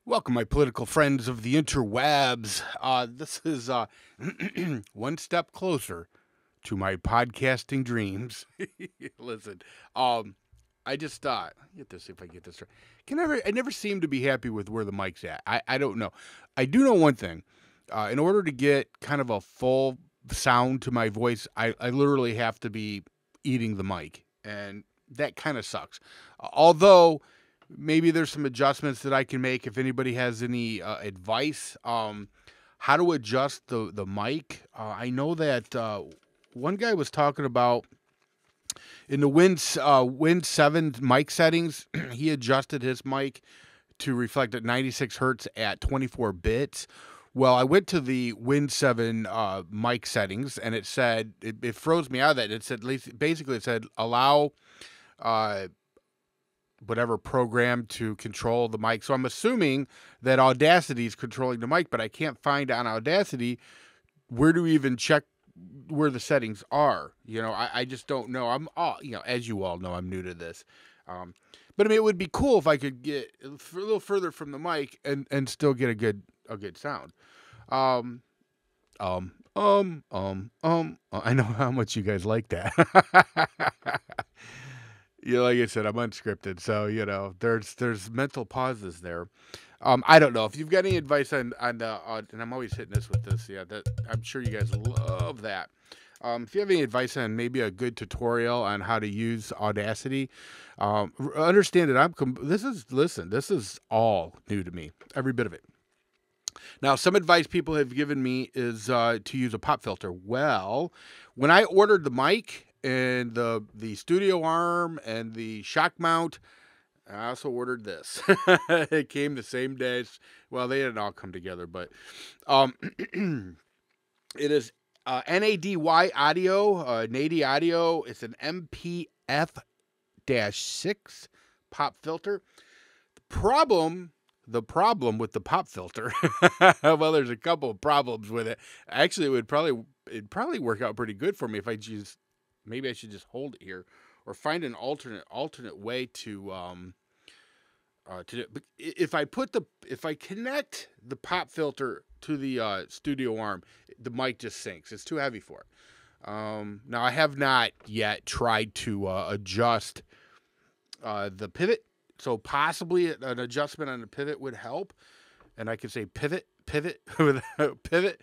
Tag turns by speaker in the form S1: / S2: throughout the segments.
S1: Welcome, my political friends of the interwebs. This is one step closer to my podcasting dreams. Listen, I just get this if I get this right. I never seem to be happy with where the mic's at. I don't know. I do know one thing. In order to get kind of a full sound to my voice, I literally have to be eating the mic, and that kind of sucks. Although maybe there's some adjustments that I can make if anybody has any advice. How to adjust the mic. I know that one guy was talking about in the Win 7 mic settings, he adjusted his mic to reflect at 96 hertz at 24 bits. Well, I went to the Win 7 mic settings, and it said, it froze me out of that. It said, basically, it said, allow whatever program to control the mic. So I'm assuming that Audacity is controlling the mic, but I can't find on Audacity where to even check where the settings are. I just don't know. As you all know, I'm new to this. But I mean, it would be cool if I could get a little further from the mic and still get a good sound. I know how much you guys like that. Like I said, I'm unscripted, so there's mental pauses there. I don't know if you've got any advice on and I'm always hitting this with this. Yeah, that I'm sure you guys love that. If you have any advice on maybe a good tutorial on how to use Audacity, understand that this is all new to me, every bit of it. Now, some advice people have given me is to use a pop filter. Well, when I ordered the mic and the studio arm and the shock mount, I also ordered this. It came the same day. Well, they didn't all come together, but it is NADY audio, NADY audio. It's an MPF-6 pop filter. The problem with the pop filter, well, there's a couple of problems with it. Actually, it'd probably work out pretty good for me if maybe I should just hold it here or find an alternate way to do it. But if I connect the pop filter to the studio arm, the mic just sinks. It's too heavy for it. Now I have not yet tried to adjust the pivot. So possibly an adjustment on the pivot would help. And I could say pivot, pivot, pivot.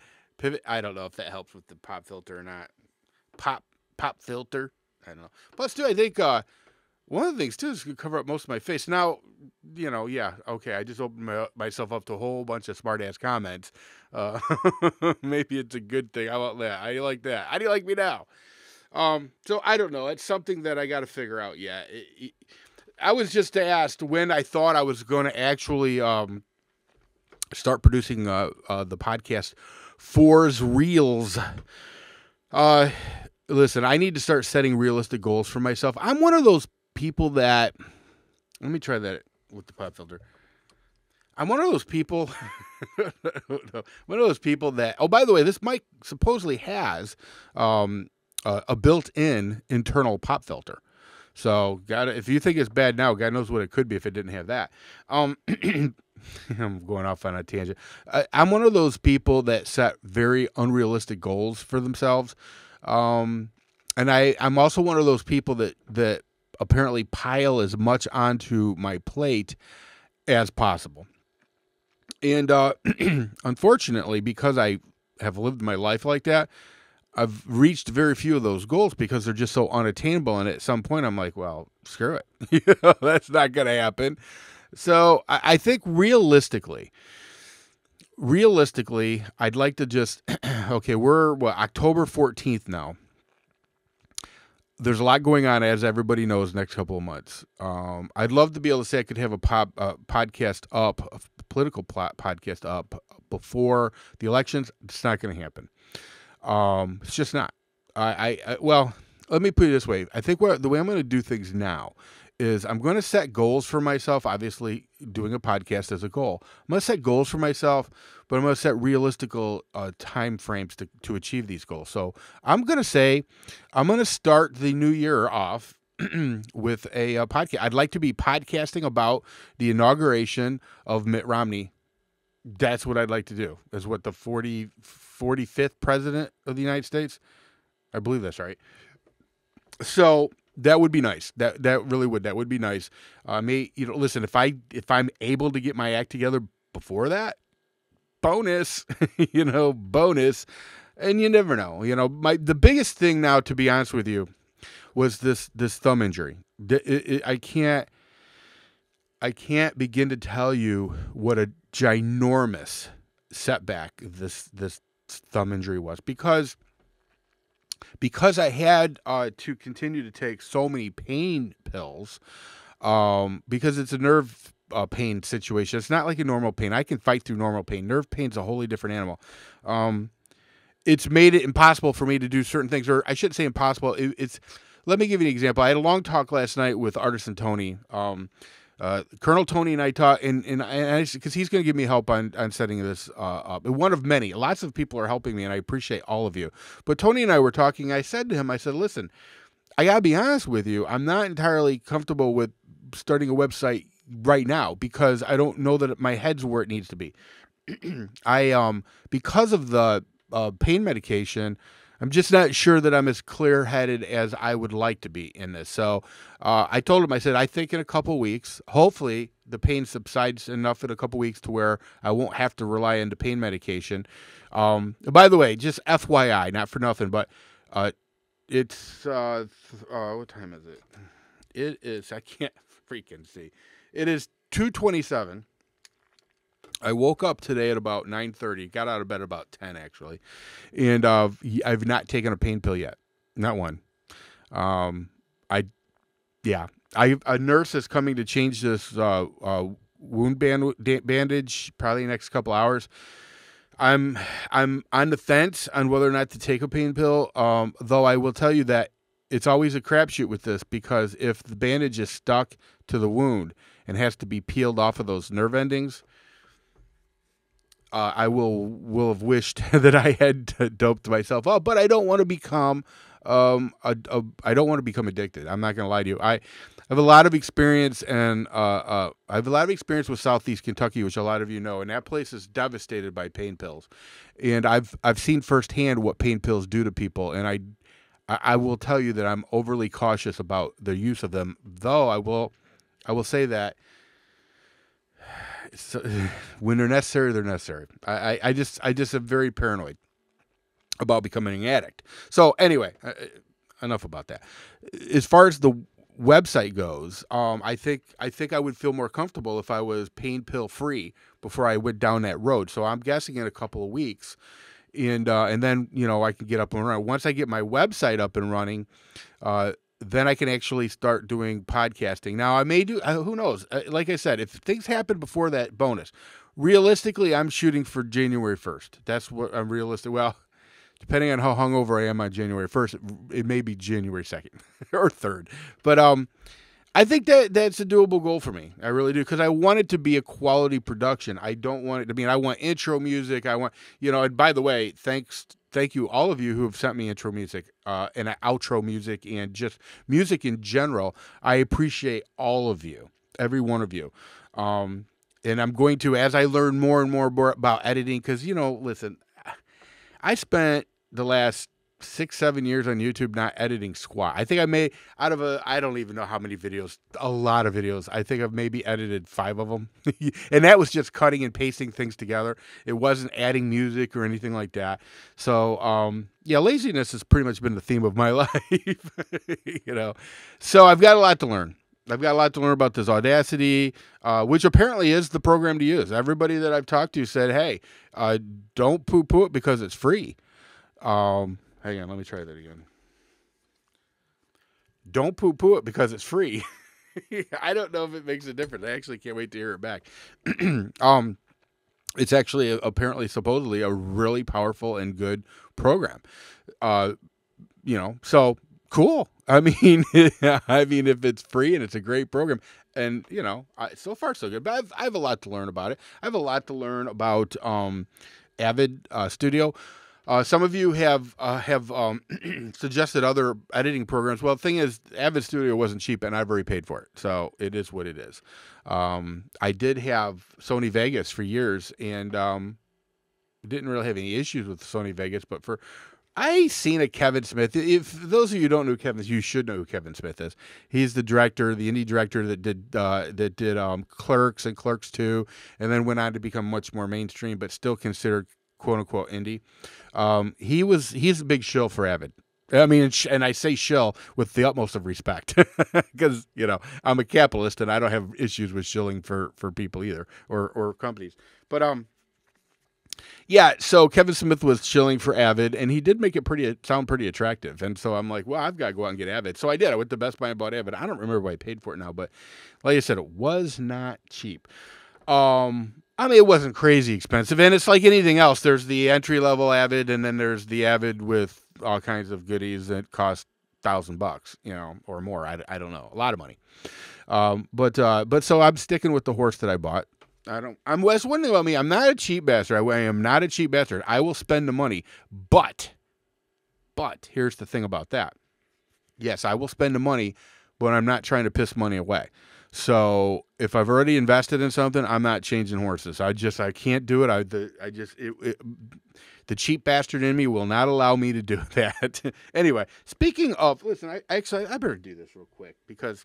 S1: I don't know if that helps with the pop filter or not. Pop filter. I don't know. Plus, too, I think one of the things, too, is to cover up most of my face. Now, yeah, okay, I just opened myself up to a whole bunch of smart-ass comments. Maybe it's a good thing. How about that? How do you like that? How do you like me now? So I don't know. It's something that I got to figure out yet. I was just asked when I thought I was going to actually start producing the podcast Fours Reels. Listen, I need to start setting realistic goals for myself. I'm one of those people that, let me try that with the pop filter. I'm one of those people, that, oh, by the way, this mic supposedly has a built-in internal pop filter. So, if you think it's bad now, God knows what it could be if it didn't have that. I'm going off on a tangent. I'm one of those people that set very unrealistic goals for themselves. And I'm also one of those people that apparently pile as much onto my plate as possible. And unfortunately, because I have lived my life like that, I've reached very few of those goals because they're just so unattainable. And at some point, I'm like, well, screw it. That's not going to happen. So I think realistically, I'd like to just, okay, we're October 14th now. There's a lot going on, as everybody knows, next couple of months. I'd love to be able to say I could have a podcast up, a political podcast up before the elections. It's not going to happen. It's just not. Well, let me put it this way. I think the way I'm going to do things now is I'm going to set goals for myself. Obviously, doing a podcast is a goal. I'm going to set goals for myself, but I'm going to set realistic time frames to achieve these goals. So I'm going to say I'm going to start the new year off with a podcast. I'd like to be podcasting about the inauguration of Mitt Romney That's what I'd like to do. Is what the 45th president of the United States. I believe that's right. So that would be nice. That really would. That would be nice. Listen, if I'm able to get my act together before that, bonus, bonus. And you never know. The biggest thing now, to be honest with you, was this thumb injury. I can't begin to tell you what a ginormous setback this thumb injury was, because I had to continue to take so many pain pills, because it's a nerve pain situation. It's not like a normal pain. I can fight through normal pain. Nerve pain's a wholly different animal. It's made it impossible for me to do certain things, or I shouldn't say impossible. Let me give you an example. I had a long talk last night with Artisan Tony. Colonel Tony and I talked, and because he's going to give me help on setting this up. And one of many. Lots of people are helping me, and I appreciate all of you. But Tony and I were talking. I said to him, listen, I got to be honest with you. I'm not entirely comfortable with starting a website right now, because I don't know that my head's where it needs to be. Because of the pain medication, I'm just not sure that I'm as clear-headed as I would like to be in this. So I told him, I said, I think in a couple weeks, hopefully the pain subsides enough in a couple weeks to where I won't have to rely on the pain medication. By the way, just FYI, not for nothing, but it's, what time is it? It is, I can't freaking see. It is 2:27. I woke up today at about 9:30. Got out of bed about 10, actually, and I've not taken a pain pill yet, not one. A nurse is coming to change this wound bandage probably the next couple hours. I'm on the fence on whether or not to take a pain pill. Though I will tell you that it's always a crapshoot with this, because if the bandage is stuck to the wound and has to be peeled off of those nerve endings, I will have wished that I had doped myself up, but I don't want to become I don't want to become addicted. I'm not going to lie to you. I have a lot of experience, and I have a lot of experience with Southeast Kentucky, which a lot of you know, and that place is devastated by pain pills. And I've seen firsthand what pain pills do to people, and I will tell you that I'm overly cautious about the use of them. Though I will say that, so, when they're necessary, they're necessary. I just am very paranoid about becoming an addict. So anyway, enough about that. As far as the website goes, I think I would feel more comfortable if I was pain pill free before I went down that road. So I'm guessing in a couple of weeks, and then I can get up and running. Once I get my website up and running, then I can actually start doing podcasting. Now, I may do, who knows? Like I said, if things happen before that, bonus. Realistically, I'm shooting for January 1st. That's what I'm realistic. Well, depending on how hungover I am on January 1st, it may be January 2nd or 3rd. But I think that's a doable goal for me. I really do, because I want it to be a quality production. I don't want it to be, I want intro music. I want, and by the way, thank you, all of you who have sent me intro music and outro music and just music in general. I appreciate all of you, every one of you. And I'm going to, as I learn more and more about editing, because, listen, I spent the last 6-7 years on YouTube not editing squat. I think I made, I don't even know how many videos, a lot of videos. I think I've maybe edited 5 of them. And that was just cutting and pasting things together. It wasn't adding music or anything like that. So, laziness has pretty much been the theme of my life, So I've got a lot to learn. I've got a lot to learn about this Audacity, which apparently is the program to use. Everybody that I've talked to said, hey, don't poo-poo it because it's free. Hang on, let me try that again. Don't poo-poo it because it's free. I don't know if it makes a difference. I actually can't wait to hear it back. It's actually apparently, supposedly, a really powerful and good program. So cool. I mean, if it's free and it's a great program, and so far so good. But I have a lot to learn about it. I have a lot to learn about Avid Studio. Some of you have suggested other editing programs. Well, the thing is, Avid Studio wasn't cheap, and I've already paid for it, so it is what it is. I did have Sony Vegas for years, and didn't really have any issues with Sony Vegas. But I seen a Kevin Smith. If those of you who don't know who Kevin is, you should know who Kevin Smith is. He's the director, the indie director that did Clerks and Clerks 2, and then went on to become much more mainstream, but still considered quote unquote indie. He's a big shill for Avid. I mean, and I say shill with the utmost of respect, because I'm a capitalist and I don't have issues with shilling for people either, or companies. But yeah, so Kevin Smith was shilling for Avid, and he did make it sound pretty attractive. And so I'm like, well, I've got to go out and get Avid. So I did. I went to Best Buy and bought Avid. I don't remember what I paid for it now, but like I said, it was not cheap. I mean, it wasn't crazy expensive, and it's like anything else. There's the entry-level Avid, and then there's the Avid with all kinds of goodies that cost $1,000, or more. I don't know, a lot of money. But so I'm sticking with the horse that I bought. That's one thing about me. I'm not a cheap bastard. I am not a cheap bastard. I will spend the money, but here's the thing about that. Yes, I will spend the money, but I'm not trying to piss money away. So if I've already invested in something, I'm not changing horses. I can't do it. The cheap bastard in me will not allow me to do that. Anyway, speaking of, listen, I better do this real quick because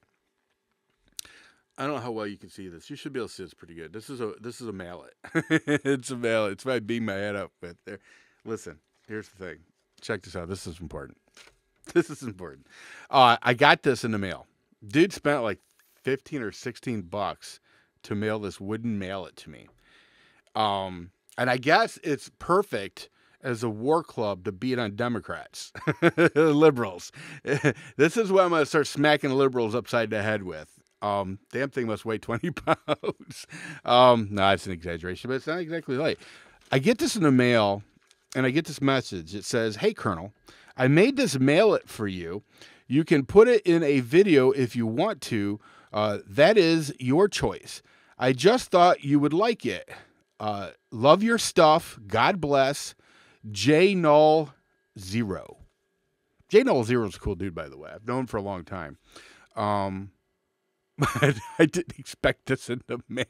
S1: I don't know how well you can see this. You should be able to see this pretty good. This is a mallet. It's a mallet. It's why I beam my head up with there. Listen, here's the thing. Check this out. This is important. This is important. I got this in the mail. Dude spent like $15 or $16 to mail this wooden mallet to me. And I guess it's perfect as a war club to beat on Democrats, liberals. This is what I'm going to start smacking liberals upside the head with. Damn thing must weigh 20 pounds. No, it's an exaggeration, but it's not exactly light. I get this in the mail, and I get this message. It says, "Hey, Colonel, I made this mallet for you. You can put it in a video if you want to. That is your choice. I just thought you would like it. Love your stuff. God bless. J Null 0. J Null 0 is a cool dude, by the way. I've known him for a long time. I didn't expect this in the mail.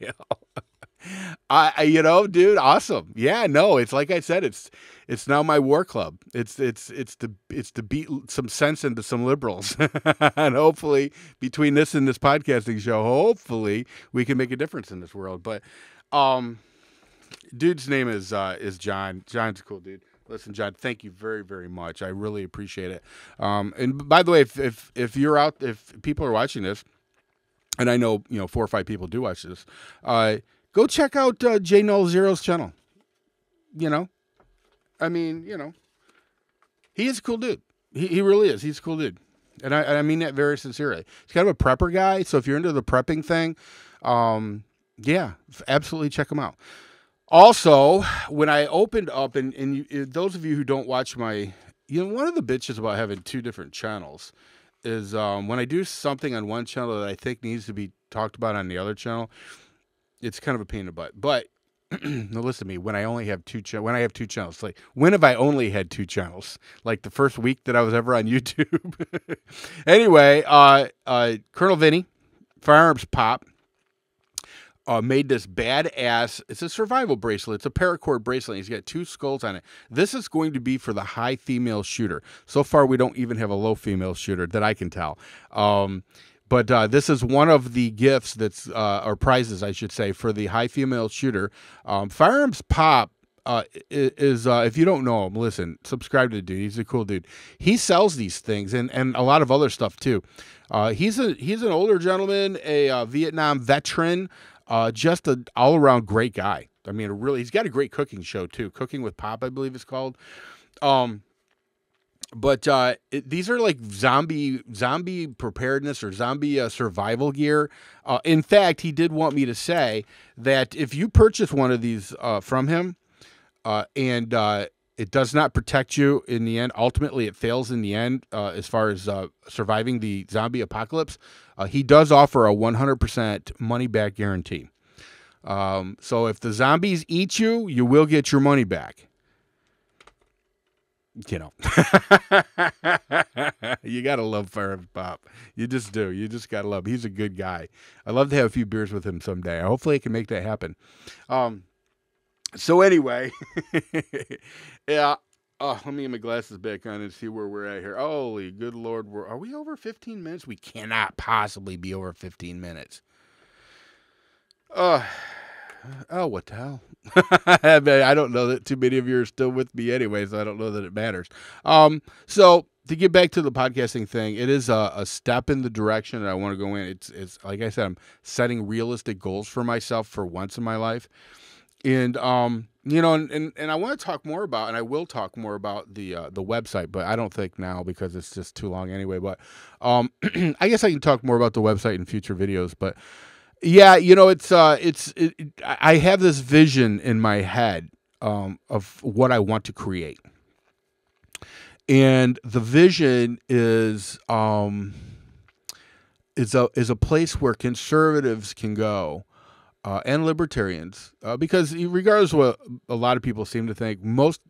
S1: Dude, awesome. Yeah, no, it's like I said, it's now my war club. It's to beat some sense into some liberals. And hopefully between this and this podcasting show, hopefully we can make a difference in this world. But dude's name is John. John's a cool dude. Listen, John, thank you very, very much. I really appreciate it. And by the way, if you're out, if people are watching this, and I know 4 or 5 people do watch this, go check out J Null Zero's channel. I mean, he is a cool dude. He really is. He's a cool dude, and I mean that very sincerely. He's kind of a prepper guy, so if you're into the prepping thing, yeah, absolutely check him out. Also, when I opened up, and those of you who don't watch my, one of the bitches about having 2 different channels is when I do something on one channel that I think needs to be talked about on the other channel, it's kind of a pain in the butt. But now listen to me. When I have 2 channels, like when have I only had 2 channels? Like the first week that I was ever on YouTube. Anyway, Colonel Vinny, Firearms Pop, made this badass, it's a survival bracelet. It's a paracord bracelet. He's got 2 skulls on it. This is going to be for the high female shooter. So far, we don't even have a low female shooter that I can tell. But this is one of the gifts or prizes, I should say, for the high female shooter. Firearms Pop is if you don't know him, listen, subscribe to the dude. He's a cool dude. He sells these things and a lot of other stuff too. He's an older gentleman, a Vietnam veteran. Just an all-around great guy. I mean, he's got a great cooking show too. Cooking with Pop, I believe it's called. But these are like zombie preparedness or zombie survival gear. In fact, he did want me to say that if you purchase one of these from him, and it does not protect you in the end, ultimately it fails in the end as far as surviving the zombie apocalypse, he does offer a 100% money-back guarantee. So if the zombies eat you, you will get your money back. you know, you gotta love Fire Pop. You just do. You just gotta love him. He's a good guy. I'd love to have a few beers with him someday. Hopefully, I can make that happen. Um, so anyway, yeah. Let me get my glasses back on and see where we're at here. Holy good Lord, are we over 15 minutes? We cannot possibly be over 15 minutes. Uh, oh, what the hell? I don't know that too many of you are still with me anyway, so I don't know that it matters. So to get back to the podcasting thing, it is a step in the direction that I want to go in. It's like I said, I'm setting realistic goals for myself for once in my life. And and I want to talk more about, and I will talk more about the website, but I don't think now because it's just too long anyway. But I guess I can talk more about the website in future videos. But yeah, I have this vision in my head of what I want to create, and the vision is a place where conservatives can go. And libertarians, because regardless of what a lot of people seem to think, most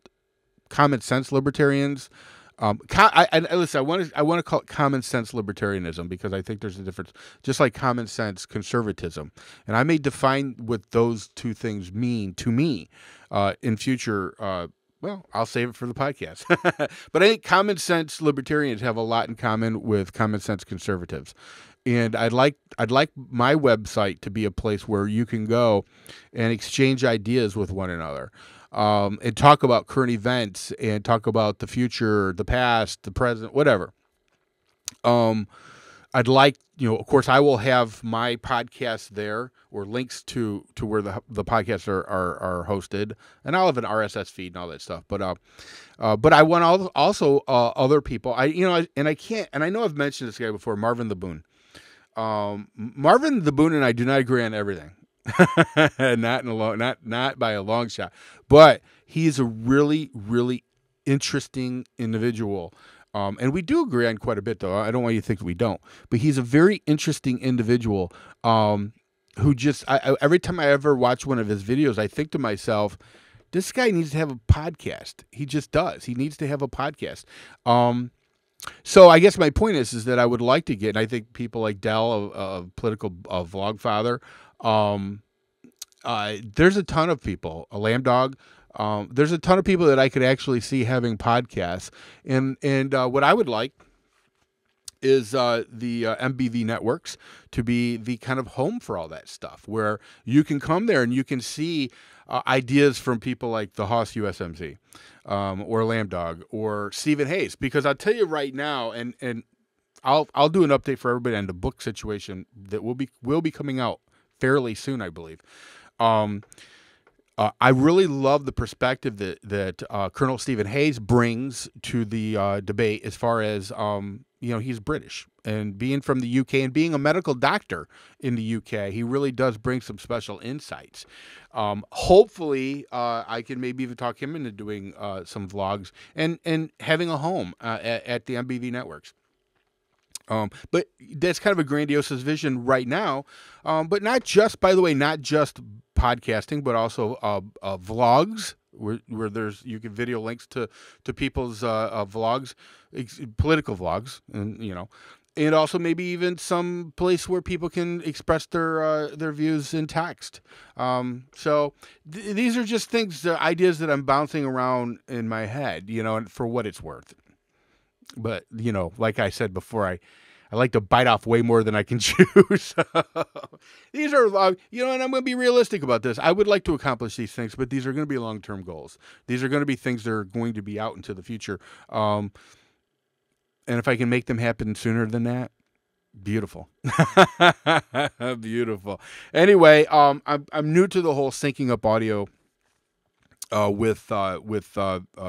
S1: common sense libertarians, listen, I want to call it common sense libertarianism because I think there's a difference, just like common sense conservatism, and I may define what those two things mean to me in future. Well, I'll save it for the podcast. But I think common sense libertarians have a lot in common with common sense conservatives. And I'd like my website to be a place where you can go and exchange ideas with one another, and talk about current events and talk about the future, the past, the present, whatever. I'd like, of course, I will have my podcast there or links to where the podcasts are hosted, and I'll have an RSS feed and all that stuff. But I want also other people. And I know I've mentioned this guy before, Marvin the Boon. Marvin the Boon and I do not agree on everything, not by a long shot, but he's a really, really interesting individual. And we do agree on quite a bit, though. I don't want you to think that we don't, but he's a very interesting individual. Who just, every time I ever watch one of his videos, I think to myself, this guy needs to have a podcast. He just does. He needs to have a podcast. So I guess my point is that I would like to get, and I think people like Dell, political Vlogfather, there's a ton of people, a Lamb Dog, there's a ton of people that I could actually see having podcasts, and what I would like is the MBV networks to be the kind of home for all that stuff, where you can come there and you can see ideas from people like the Haas USMC, or Lamb Dog, or Stephen Hayes. Because I'll tell you right now, and I'll do an update for everybody on the book situation that will be coming out fairly soon, I believe. I really love the perspective that Colonel Stephen Hayes brings to the debate, as far as he's British, and being from the UK and being a medical doctor in the UK, he really does bring some special insights. Hopefully, I can maybe even talk him into doing some vlogs and having a home at the MBV networks. But that's kind of a grandiose vision right now. But not just, by the way, not just podcasting, but also vlogs where you can video links to people's vlogs, political vlogs, and also maybe even some place where people can express their views in text. So these are just things, ideas that I'm bouncing around in my head, and for what it's worth. But, like I said before, I like to bite off way more than I can chew. So these are, and I'm going to be realistic about this. I would like to accomplish these things, but these are going to be long-term goals. These are going to be things that are going to be out into the future. And if I can make them happen sooner than that, beautiful. Beautiful. Anyway, I'm new to the whole syncing up audio with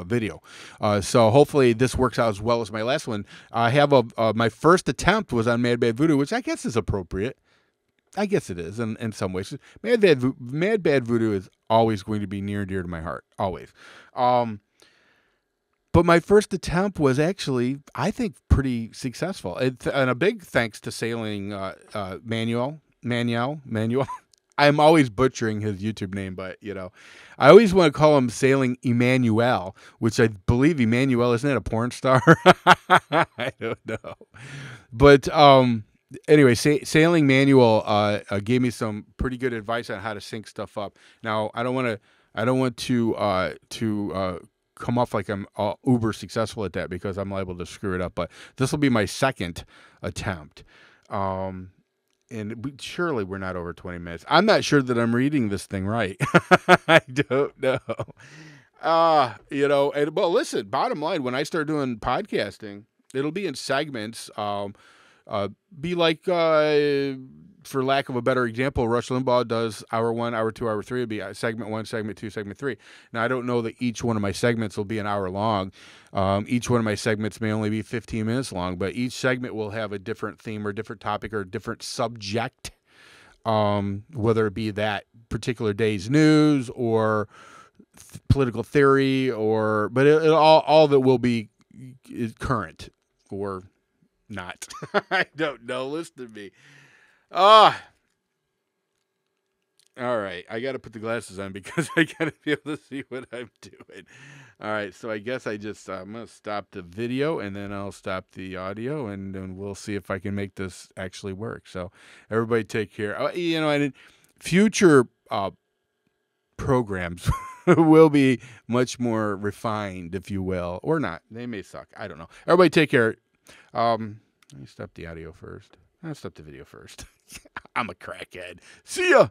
S1: video. So hopefully this works out as well as my last one. I have my first attempt was on Mad Bad Voodoo, which I guess is appropriate. I guess it is in some ways. Mad Bad Voodoo is always going to be near and dear to my heart, always. But my first attempt was actually, I think, pretty successful. And a big thanks to Sailing Manuel. I'm always butchering his YouTube name, but I always want to call him Sailing Emmanuel, which I believe Emmanuel, isn't it a porn star? I don't know, but anyway, Sailing Manual gave me some pretty good advice on how to sync stuff up. Now, I don't want to come off like I'm uber successful at that, because I'm liable to screw it up. But this will be my second attempt. And surely we're not over 20 minutes. I'm not sure that I'm reading this thing right. I don't know. Well, listen, bottom line, when I start doing podcasting, it'll be in segments. Be like, for lack of a better example, Rush Limbaugh does hour 1, hour 2, hour 3. It'd be segment 1, segment 2, segment 3. Now, I don't know that each one of my segments will be an hour long. Each one of my segments may only be 15 minutes long, but each segment will have a different theme or different topic or different subject, whether it be that particular day's news or political theory, but all that will be is current or not. I don't know. Listen to me. All right. I got to put the glasses on because I got to be able to see what I'm doing. All right. So I guess I'm going to stop the video, and then I'll stop the audio, and then we'll see if I can make this actually work. So everybody take care. And future programs will be much more refined, if you will, or not. They may suck. I don't know. Everybody take care. Let me stop the audio first. I'll stop the video first. I'm a crackhead. See ya.